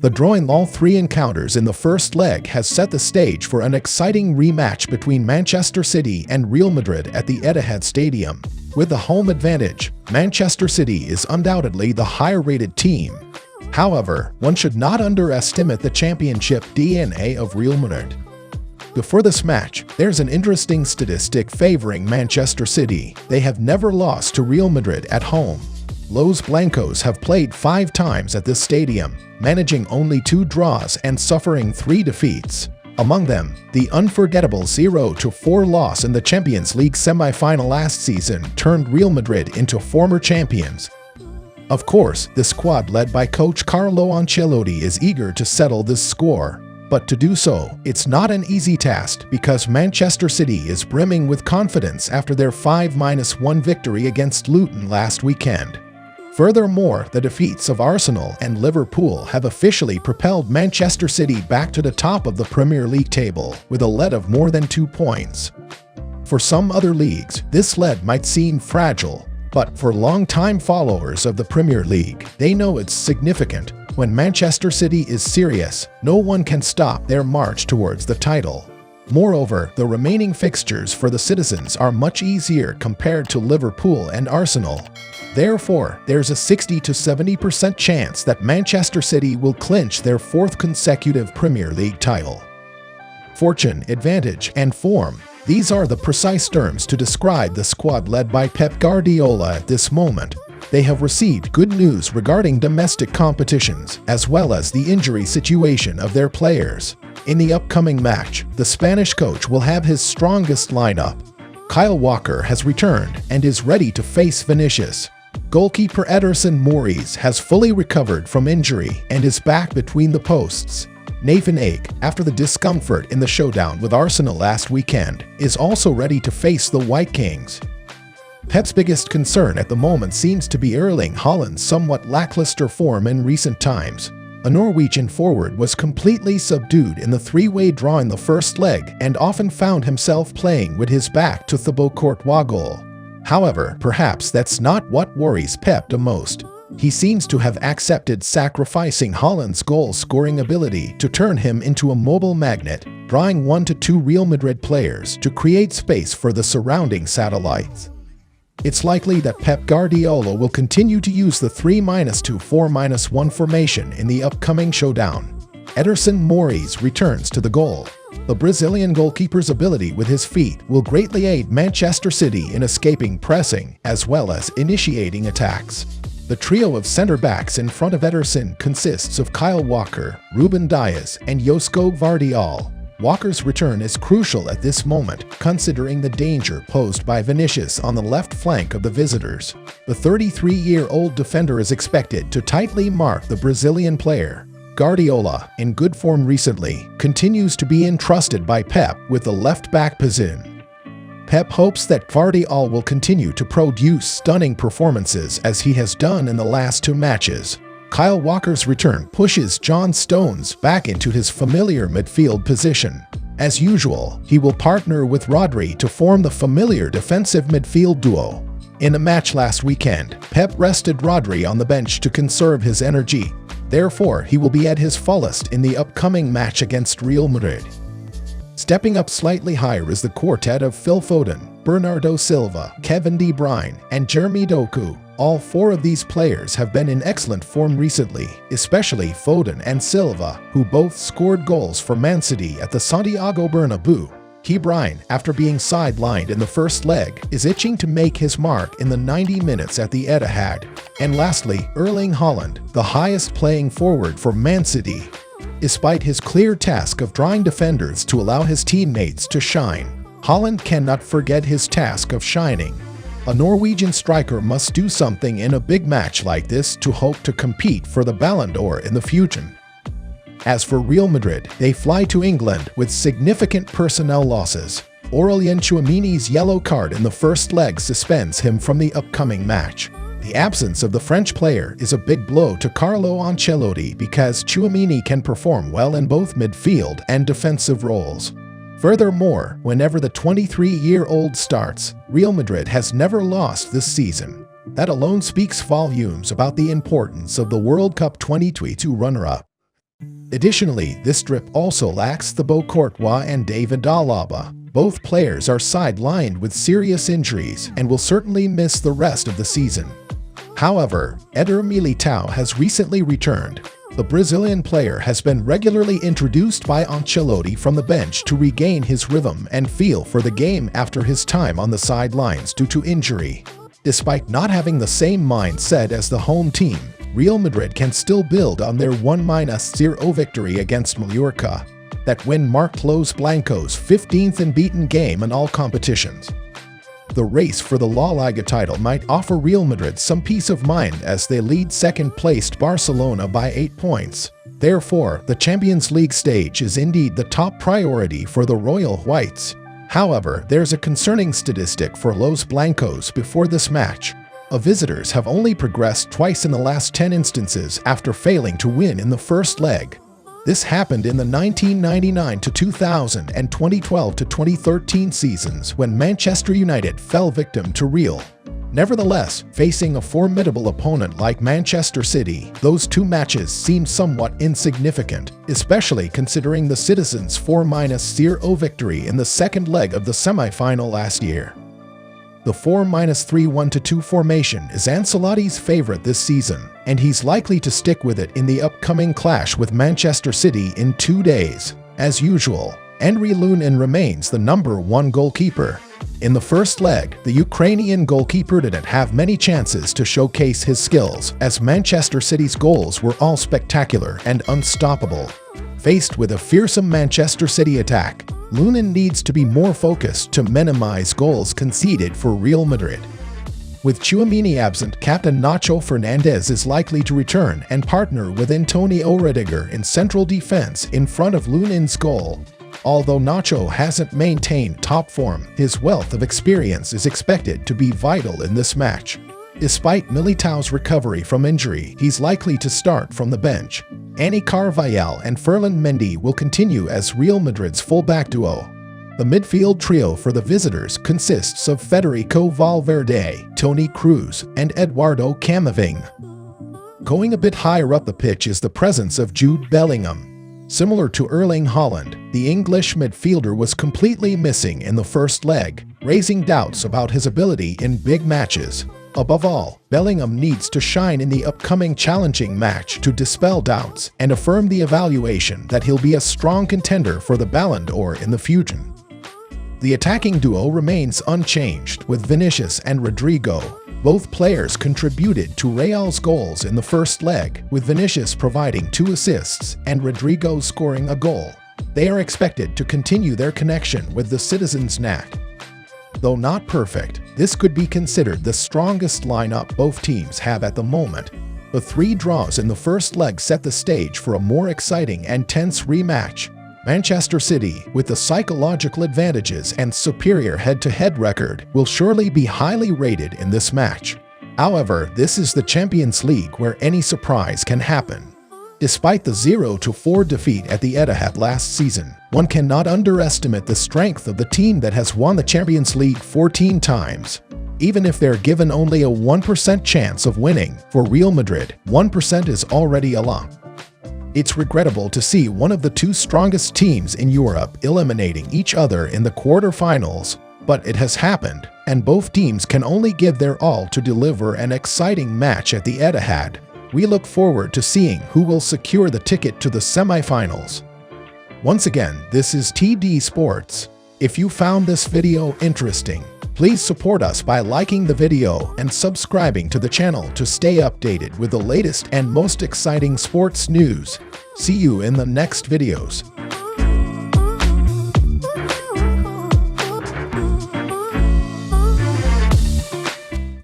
The draw in all three encounters in the first leg has set the stage for an exciting rematch between Manchester City and Real Madrid at the Etihad Stadium. With the home advantage, Manchester City is undoubtedly the higher-rated team. However, one should not underestimate the championship DNA of Real Madrid. Before this match, there's an interesting statistic favoring Manchester City. They have never lost to Real Madrid at home. Los Blancos have played 5 times at this stadium, managing only 2 draws and suffering 3 defeats. Among them, the unforgettable 0-4 loss in the Champions League semi-final last season turned Real Madrid into former champions. Of course, the squad led by coach Carlo Ancelotti is eager to settle this score. But to do so, it's not an easy task because Manchester City is brimming with confidence after their 5-1 victory against Luton last weekend. Furthermore, the defeats of Arsenal and Liverpool have officially propelled Manchester City back to the top of the Premier League table with a lead of more than 2 points. For some other leagues, this lead might seem fragile, but for long-time followers of the Premier League, they know it's significant. When Manchester City is serious, no one can stop their march towards the title. Moreover, the remaining fixtures for the citizens are much easier compared to Liverpool and Arsenal. Therefore, there's a 60 to 70% chance that Manchester City will clinch their 4th consecutive Premier League title. Fortune, advantage, and form. These are the precise terms to describe the squad led by Pep Guardiola at this moment. They have received good news regarding domestic competitions, as well as the injury situation of their players. In the upcoming match, the Spanish coach will have his strongest lineup. Kyle Walker has returned and is ready to face Vinicius. Goalkeeper Ederson Moraes has fully recovered from injury and is back between the posts. Nathan Ake, after the discomfort in the showdown with Arsenal last weekend, is also ready to face the White Kings. Pep's biggest concern at the moment seems to be Erling Haaland's somewhat lackluster form in recent times. A Norwegian forward was completely subdued in the 3-way draw in the first leg and often found himself playing with his back to Thibaut Courtois' goal. However, perhaps that's not what worries Pep the most. He seems to have accepted sacrificing Haaland's goal-scoring ability to turn him into a mobile magnet, drawing 1 to 2 Real Madrid players to create space for the surrounding satellites. It's likely that Pep Guardiola will continue to use the 3-2-4-1 formation in the upcoming showdown. Ederson Moraes returns to the goal. The Brazilian goalkeeper's ability with his feet will greatly aid Manchester City in escaping pressing as well as initiating attacks. The trio of centre-backs in front of Ederson consists of Kyle Walker, Ruben Dias, and Josko Gvardiol. Walker's return is crucial at this moment, considering the danger posed by Vinicius on the left flank of the visitors. The 33-year-old defender is expected to tightly mark the Brazilian player. Guardiola, in good form recently, continues to be entrusted by Pep with the left-back position. Pep hopes that Gvardiol will continue to produce stunning performances as he has done in the last 2 matches. Kyle Walker's return pushes John Stones back into his familiar midfield position. As usual, he will partner with Rodri to form the familiar defensive midfield duo. In a match last weekend, Pep rested Rodri on the bench to conserve his energy. Therefore, he will be at his fullest in the upcoming match against Real Madrid. Stepping up slightly higher is the quartet of Phil Foden, Bernardo Silva, Kevin De Bruyne, and Jeremy Doku. All 4 of these players have been in excellent form recently, especially Foden and Silva, who both scored goals for Man City at the Santiago Bernabeu. De Bruyne, after being sidelined in the first leg, is itching to make his mark in the 90 minutes at the Etihad. And lastly, Erling Haaland, the highest playing forward for Man City. Despite his clear task of drawing defenders to allow his teammates to shine, Haaland cannot forget his task of shining. A Norwegian striker must do something in a big match like this to hope to compete for the Ballon d'Or in the future. As for Real Madrid, they fly to England with significant personnel losses. Aurelien Tchouaméni's yellow card in the first leg suspends him from the upcoming match. The absence of the French player is a big blow to Carlo Ancelotti because Tchouaméni can perform well in both midfield and defensive roles. Furthermore, whenever the 23-year-old starts, Real Madrid has never lost this season. That alone speaks volumes about the importance of the World Cup 2022 runner-up. Additionally, this trip also lacks Thibaut Courtois and David Alaba. Both players are sidelined with serious injuries and will certainly miss the rest of the season. However, Eder Militão has recently returned. The Brazilian player has been regularly introduced by Ancelotti from the bench to regain his rhythm and feel for the game after his time on the sidelines due to injury. Despite not having the same mindset as the home team, Real Madrid can still build on their 1-0 victory against Mallorca. That win marked Los Blancos' 15th unbeaten game in all competitions. The race for the La Liga title might offer Real Madrid some peace of mind as they lead second-placed Barcelona by 8 points. Therefore, the Champions League stage is indeed the top priority for the Royal Whites. However, there's a concerning statistic for Los Blancos before this match. Visitors have only progressed twice in the last 10 instances after failing to win in the first leg. This happened in the 1999-2000 and 2012-2013 seasons when Manchester United fell victim to Real. Nevertheless, facing a formidable opponent like Manchester City, those two matches seem somewhat insignificant, especially considering the citizens' 4-0 victory in the second leg of the semi-final last year. The 4-3-1-2 formation is Ancelotti's favorite this season, and he's likely to stick with it in the upcoming clash with Manchester City in 2 days. As usual, Henry Lunin remains the #1 goalkeeper. In the first leg, the Ukrainian goalkeeper didn't have many chances to showcase his skills, as Manchester City's goals were all spectacular and unstoppable. Faced with a fearsome Manchester City attack, Lunin needs to be more focused to minimize goals conceded for Real Madrid. With Tchouaméni absent, captain Nacho Fernandez is likely to return and partner with Antonio Rudiger in central defense in front of Lunin's goal. Although Nacho hasn't maintained top form, his wealth of experience is expected to be vital in this match. Despite Militão's recovery from injury, he's likely to start from the bench. Dani Carvajal and Ferland Mendy will continue as Real Madrid's fullback duo. The midfield trio for the visitors consists of Federico Valverde, Toni Kroos, and Eduardo Camavinga. Going a bit higher up the pitch is the presence of Jude Bellingham. Similar to Erling Haaland, the English midfielder was completely missing in the first leg, raising doubts about his ability in big matches. Above all, Bellingham needs to shine in the upcoming challenging match to dispel doubts and affirm the evaluation that he'll be a strong contender for the Ballon d'Or in the future. The attacking duo remains unchanged with Vinicius and Rodrigo. Both players contributed to Real's goals in the first leg, with Vinicius providing 2 assists and Rodrigo scoring a goal. They are expected to continue their connection with the citizens' knack. Though not perfect, this could be considered the strongest lineup both teams have at the moment. The 3 draws in the first leg set the stage for a more exciting and tense rematch. Manchester City, with the psychological advantages and superior head-to-head record, will surely be highly rated in this match. However, this is the Champions League where any surprise can happen. Despite the 0-4 defeat at the Etihad last season, one cannot underestimate the strength of the team that has won the Champions League 14 times. Even if they're given only a 1% chance of winning, for Real Madrid, 1% is already a lot. It's regrettable to see one of the 2 strongest teams in Europe eliminating each other in the quarterfinals, but it has happened, and both teams can only give their all to deliver an exciting match at the Etihad. We look forward to seeing who will secure the ticket to the semifinals. Once again, this is TD Sports. If you found this video interesting, please support us by liking the video and subscribing to the channel to stay updated with the latest and most exciting sports news. See you in the next videos.